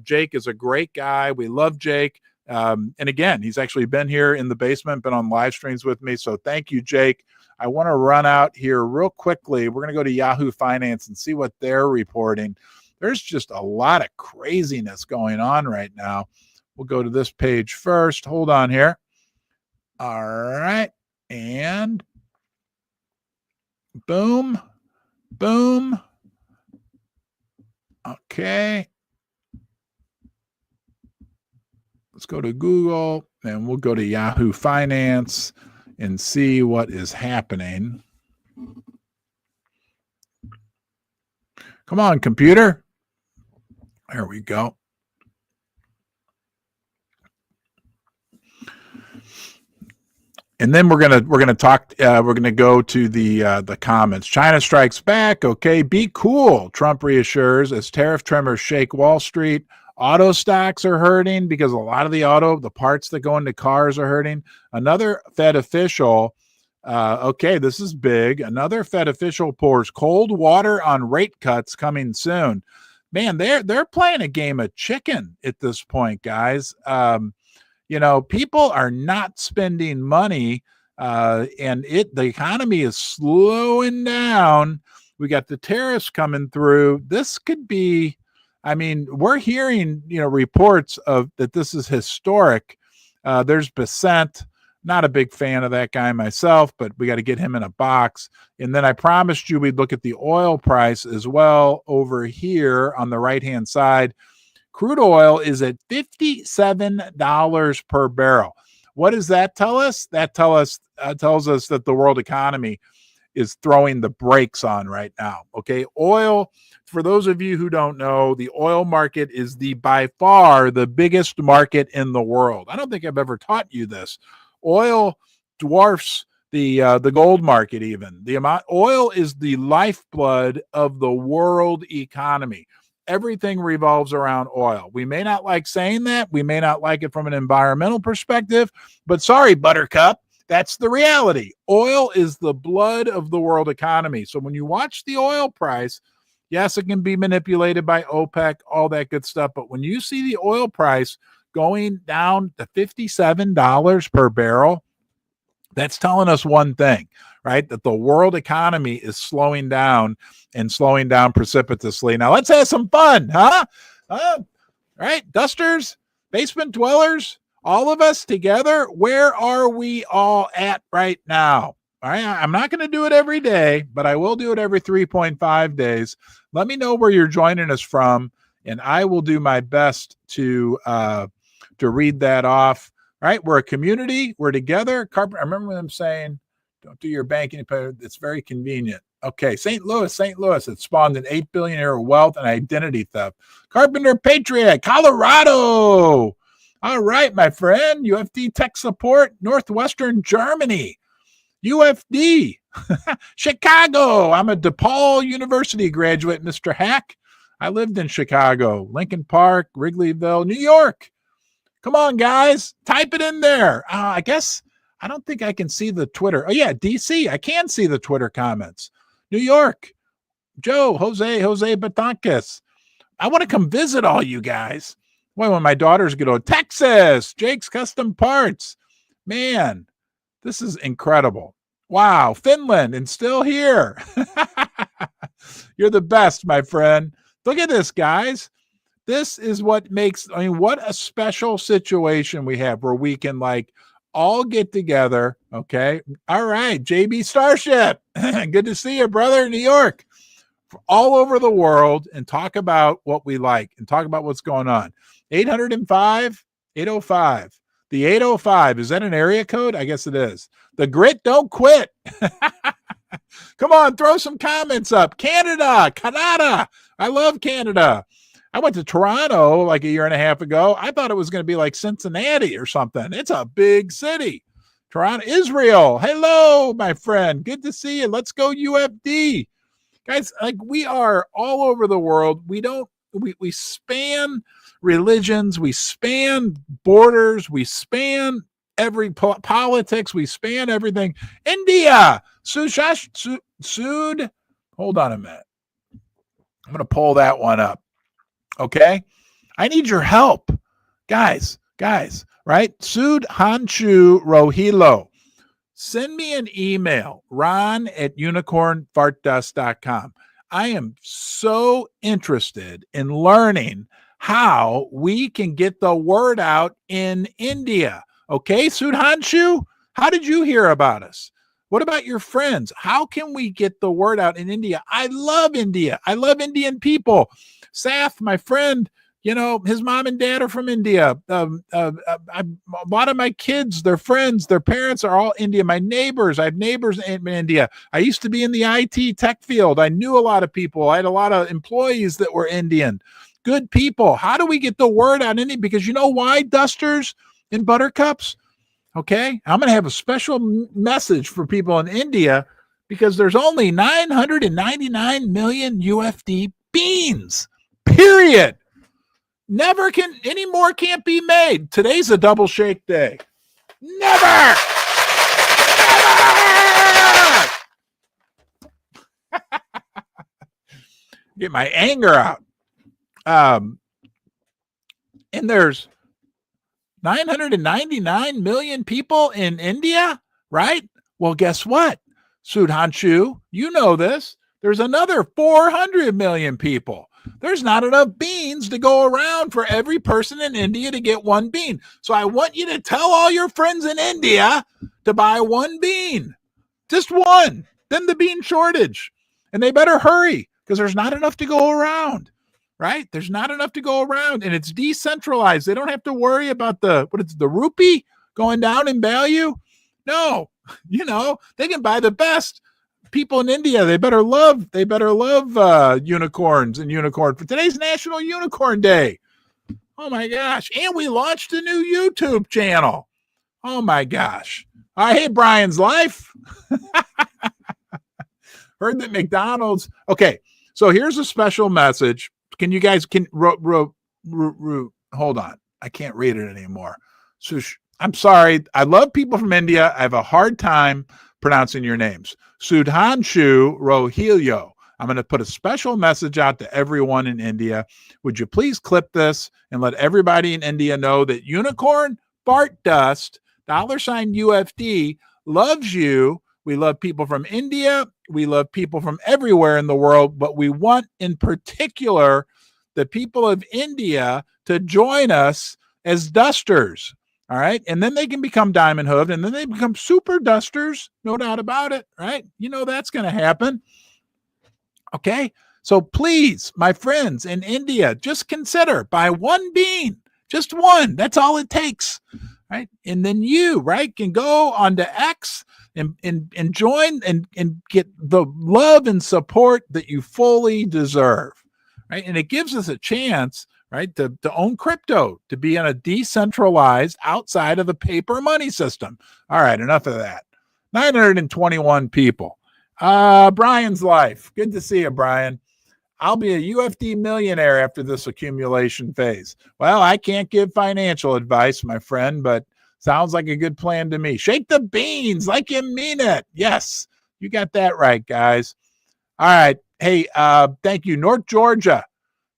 Jake is a great guy. We love Jake. And again, he's actually been here in the basement, been on live streams with me. So thank you, Jake. I want to run out here real quickly. We're going to go to Yahoo Finance and see what they're reporting. There's just a lot of craziness going on right now. We'll go to this page first. Hold on here. All right. And boom, boom. Okay. Let's go to Google and we'll go to Yahoo Finance and see what is happening. Come on, computer. There we go. And then we're gonna talk. We're gonna go to the comments. China strikes back. Okay, be cool. Trump reassures as tariff tremors shake Wall Street. Auto stocks are hurting because a lot of the parts that go into cars are hurting. Another Fed official. Okay, this is big. Another Fed official pours cold water on rate cuts coming soon. Man, they're playing a game of chicken at this point, guys. You know, people are not spending money, and the economy is slowing down. We got the tariffs coming through. This could be, I mean, we're hearing, reports of that this is historic. There's Besant. Not a big fan of that guy myself, but we got to get him in a box. And then I promised you we'd look at the oil price as well over here on the right-hand side. Crude oil is at $57 per barrel. What does that tell us? That tells us that the world economy is throwing the brakes on right now. Okay, oil, for those of you who don't know, the oil market is by far the biggest market in the world. I don't think I've ever taught you this. Oil dwarfs the gold market even. Oil is the lifeblood of the world economy. Everything revolves around oil. We may not like saying that. We may not like it from an environmental perspective, but sorry, Buttercup, that's the reality. Oil is the blood of the world economy. So when you watch the oil price, yes, it can be manipulated by OPEC, all that good stuff. But when you see the oil price going down to $57 per barrel, that's telling us one thing, right? That the world economy is slowing down and slowing down precipitously. Now let's have some fun, huh? Right? Dusters, basement dwellers, all of us together, where are we all at right now? All right, I'm not going to do it every day, but I will do it every 3.5 days. Let me know where you're joining us from, and I will do my best to read that off. All right, we're a community. We're together. I remember them saying, don't do your banking. It's very convenient. Okay, St. Louis. It spawned an $8 billion wealth and identity theft. Carpenter Patriot, Colorado. All right, my friend. UFD Tech Support, Northwestern Germany. UFD, Chicago. I'm a DePaul University graduate, Mr. Hack. I lived in Chicago, Lincoln Park, Wrigleyville, New York. Come on, guys. Type it in there. I guess I don't think I can see the Twitter. Oh, yeah, DC. I can see the Twitter comments. New York, Joe, Jose Batancas. I want to come visit all you guys. Well, when my daughters get to Texas, Jake's Custom Parts. Man, this is incredible. Wow, Finland, and still here. You're the best, my friend. Look at this, guys. This is what makes, what a special situation we have where we can all get together. Okay. All right. JB Starship. Good to see you, brother, in New York. All over the world, and talk about what we like and talk about what's going on. 805, 805. The 805, is that an area code? I guess it is. The grit don't quit. Come on, throw some comments up. Canada. I love Canada. I went to Toronto a year and a half ago. I thought it was going to be like Cincinnati or something. It's a big city. Toronto, Israel. Hello, my friend. Good to see you. Let's go UFD. Guys, we are all over the world. We span religions. We span borders. We span every politics. We span everything. India. Sud. Hold on a minute. I'm going to pull that one up. Okay, I need your help, guys, right? Sud Hanshu Rohilo. Send me an email, ron@unicornfartdust.com. I am so interested in learning how we can get the word out in India. Okay, Sud Hanshu, how did you hear about us? What about your friends? How can we get the word out in India? I love India. I love Indian people. Saf, my friend, his mom and dad are from India. A lot of my kids, their friends, their parents are all Indian. My neighbors, I have neighbors in India. I used to be in the IT tech field. I knew a lot of people. I had a lot of employees that were Indian. Good people. How do we get the word out in India? Because you know why, Dusters and Buttercups? Okay, I'm going to have a special message for people in India because there's only 999 million UFD beans. Period. Any more can't be made. Today's a double shake day. Never. Get my anger out. And there's 999 million people in India, right? Well, guess what? Sudhanshu, you know this. There's another 400 million people. There's not enough beans to go around for every person in India to get one bean. So I want you to tell all your friends in India to buy one bean, just one. Then the bean shortage. And they better hurry because there's not enough to go around, right? There's not enough to go around, and it's decentralized. They don't have to worry about the rupee going down in value. No, they can buy the best. People in India, they better love unicorns and unicorn. For today's National Unicorn Day. Oh my gosh. And we launched a new YouTube channel. Oh my gosh. Hey, Brian's Life. Heard that McDonald's. Okay, so here's a special message. Can you guys hold on? I can't read it anymore. So I'm sorry. I love people from India. I have a hard time pronouncing your names. Sudhanshu Rohilyo. I'm going to put a special message out to everyone in India. Would you please clip this and let everybody in India know that Unicorn Fart Dust $UFD loves you. We love people from India. We love people from everywhere in the world, but we want in particular the people of India to join us as dusters. All right. And then they can become diamond hooved, and then they become super dusters. No doubt about it. Right. That's going to happen. Okay. So please, my friends in India, just consider buy one bean, just one. That's all it takes. Right. And then you, right, can go onto X and join and get the love and support that you fully deserve. Right. And it gives us a chance, right, to own crypto, to be in a decentralized outside of the paper money system. All right. Enough of that. 921 people. Brian's Life. Good to see you, Brian. I'll be a UFD millionaire after this accumulation phase. Well, I can't give financial advice, my friend, but sounds like a good plan to me. Shake the beans like you mean it. Yes, you got that right, guys. All right. Hey, thank you. North Georgia,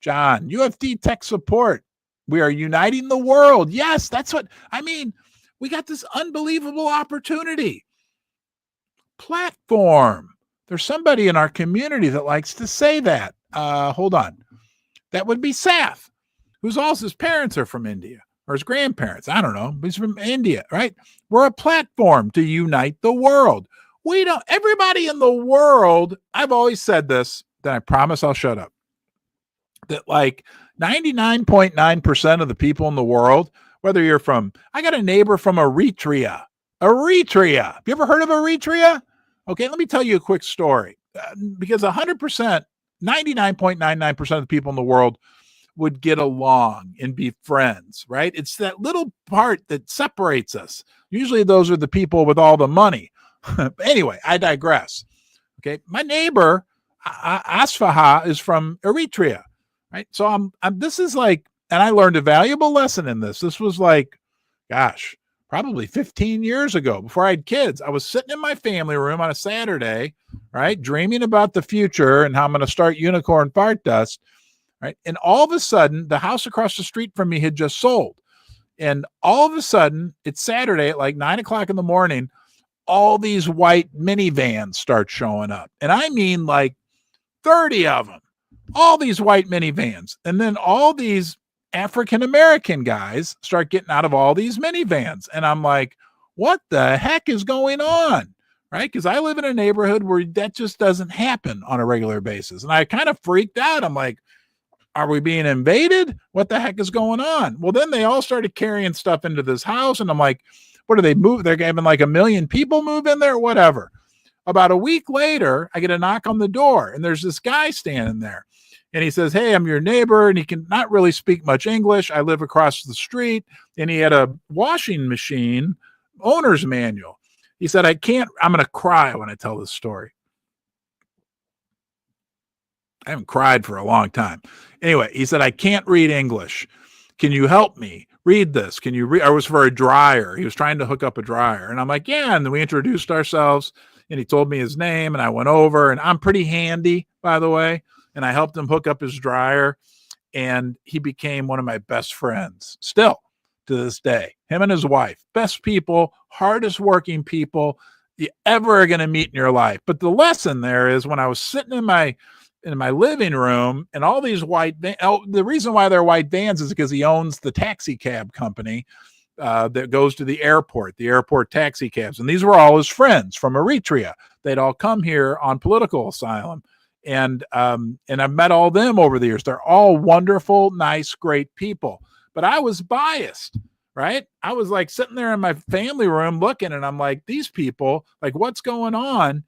John, UFD tech support. We are uniting the world. Yes, that's what I mean. We got this unbelievable opportunity. Platform. There's somebody in our community that likes to say that. Hold on. That would be Saf, whose also his parents are from India, or his grandparents. I don't know, but he's from India, right? We're a platform to unite the world. Everybody in the world, I've always said this, then I promise I'll shut up, that like 99.9% of the people in the world, whether you're from, I got a neighbor from Eritrea. Have you ever heard of Eritrea? Okay, let me tell you a quick story. Because 100%, 99.99% of the people in the world would get along and be friends, right? It's that little part that separates us. Usually those are the people with all the money. Anyway, I digress. Okay, my neighbor, Asfaha, is from Eritrea, right? So this is like, and I learned a valuable lesson in this. This was like, gosh, probably 15 years ago, before I had kids. I was sitting in my family room on a Saturday, right, dreaming about the future and how I'm going to start Unicorn Fart Dust, right? And all of a sudden, the house across the street from me had just sold. And all of a sudden, it's Saturday at like 9 o'clock in the morning, all these white minivans start showing up. And I mean like 30 of them, all these white minivans. And then all these African-American guys start getting out of all these minivans. And I'm like, what the heck is going on? Right? Because I live in a neighborhood where that just doesn't happen on a regular basis. And I kind of freaked out. I'm like, are we being invaded? What the heck is going on? Well, then they all started carrying stuff into this house. And I'm like, what do they move? They're having like 1 million people move in there, whatever. About a week later, I get a knock on the door and there's this guy standing there. And he says, hey, I'm your neighbor. And he can not really speak much English. I live across the street. And he had a washing machine owner's manual. He said, I'm going to cry when I tell this story. I haven't cried for a long time. Anyway, he said, I can't read English. Can you help me read this? Can you read? I was for a dryer. He was trying to hook up a dryer. And I'm like, yeah. And then we introduced ourselves and he told me his name and I went over, and I'm pretty handy, by the way. And I helped him hook up his dryer, and he became one of my best friends still to this day. Him and his wife, best people, hardest working people you ever are going to meet in your life. But the lesson there is when I was sitting in my in my living room, and all these white the reason why they're white vans is because he owns the taxi cab company that goes to the airport taxi cabs. And these were all his friends from Eritrea. They'd all come here on political asylum. And I've met all them over the years. They're all wonderful, nice, great people. But I was biased, right? I was like sitting there in my family room looking, and I'm like, these people, like, what's going on?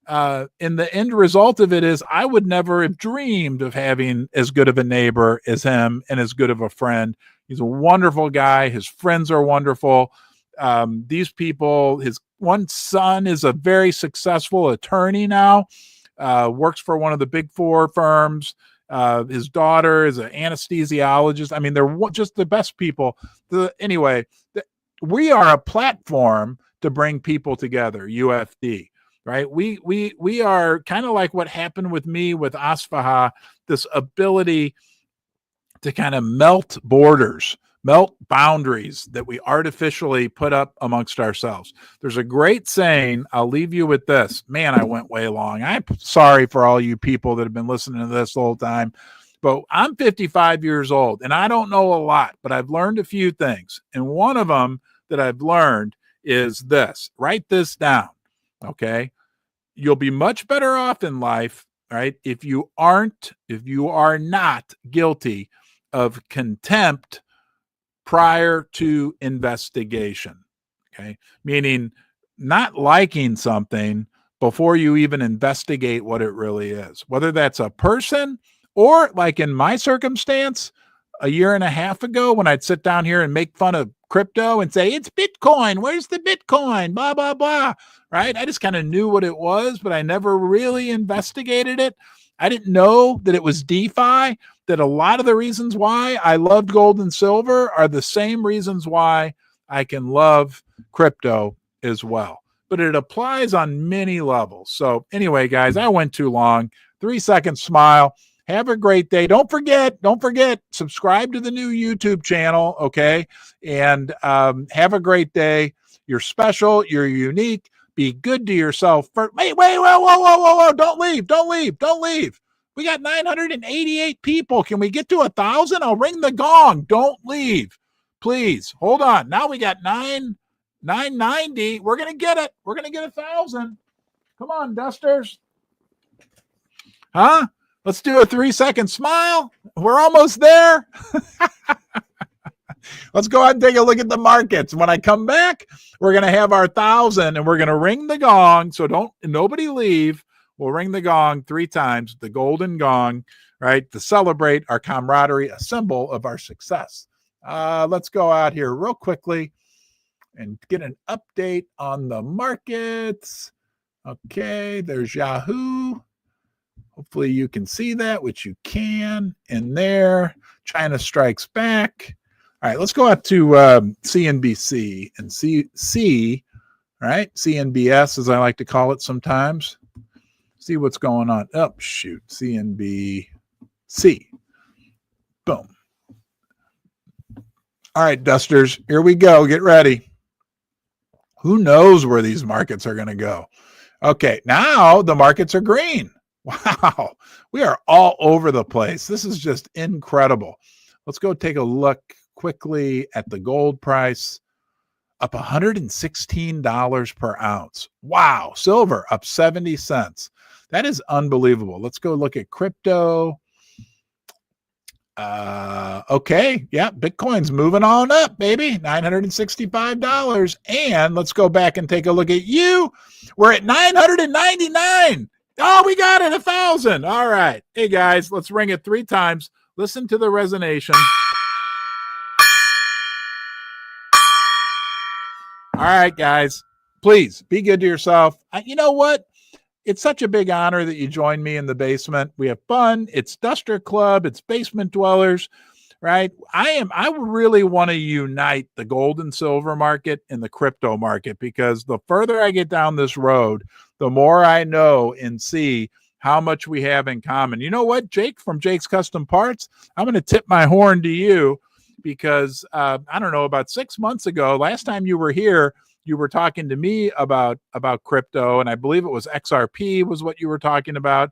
And the end result of it is I would never have dreamed of having as good of a neighbor as him and as good of a friend. He's a wonderful guy. His friends are wonderful. These people, his one son is a very successful attorney now, works for one of the big four firms. His daughter is an anesthesiologist. I mean, they're just the best people. Anyway, we are a platform to bring people together, UFD. Right. We are kind of like what happened with me with Asfaha, this ability to kind of melt borders, melt boundaries that we artificially put up amongst ourselves. There's a great saying. I'll leave you with this. Man, I went way long. I'm sorry for all you people that have been listening to this the whole time, but I'm 55 years old and I don't know a lot, but I've learned a few things. And one of them that I've learned is this. Write this down. Okay. You'll be much better off in life, right? If you are not guilty of contempt prior to investigation. Okay. Meaning not liking something before you even investigate what it really is, whether that's a person or, like in my circumstance, a year and a half ago when I'd sit down here and make fun of crypto and say, it's Bitcoin. Where's the Bitcoin? Blah, blah, blah. Right. I just kind of knew what it was, but I never really investigated it. I didn't know that it was DeFi, that a lot of the reasons why I loved gold and silver are the same reasons why I can love crypto as well. But it applies on many levels. So anyway, guys, I went too long. 3-second smile. Have a great day. Don't forget, subscribe to the new YouTube channel, okay? And have a great day. You're special. You're unique. Be good to yourself. Wait, whoa. Don't leave. We got 988 people. Can we get to 1,000? I'll ring the gong. Don't leave. Please, hold on. Now we got 990. We're going to get it. We're going to get 1,000. Come on, Dusters. Huh? Let's do a 3-second smile. We're almost there. Let's go ahead and take a look at the markets. When I come back, we're going to have our 1,000 and we're going to ring the gong. So nobody leave. We'll ring the gong 3 times, the golden gong, right? To celebrate our camaraderie, a symbol of our success. Let's go out here real quickly and get an update on the markets. Okay, there's Yahoo. Hopefully you can see that, which you can. And there, China strikes back. All right, let's go out to CNBC and see, right? CNBS, as I like to call it sometimes. See what's going on. Oh, shoot, CNBC. Boom. All right, Dusters, here we go. Get ready. Who knows where these markets are going to go? Okay, now the markets are green. Wow, we are all over the place. This is just incredible. Let's go take a look quickly at the gold price, up $116 per ounce. Wow, silver up 70 cents. That is unbelievable. Let's go look at crypto. Okay, yeah, Bitcoin's moving on up, baby, $965. And let's go back and take a look at you. We're at 999. Oh, we got it, 1,000. All right. Hey, guys, let's ring it 3 times. Listen to the resonation. All right, guys, please be good to yourself. You know what? It's such a big honor that you joined me in the basement. We have fun. It's Duster Club. It's Basement Dwellers, right? I really want to unite the gold and silver market and the crypto market, because the further I get down this road, the more I know and see how much we have in common. You know what, Jake from Jake's Custom Parts, I'm going to tip my horn to you, because I don't know, about 6 months ago, last time you were here, you were talking to me about crypto, and I believe it was XRP was what you were talking about.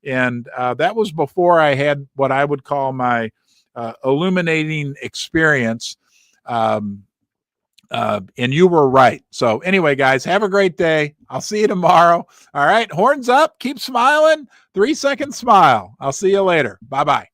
And that was before I had what I would call my illuminating experience. And you were right. So anyway, guys, have a great day. I'll see you tomorrow. All right. Horns up. Keep smiling. 3-second smile. I'll see you later. Bye-bye.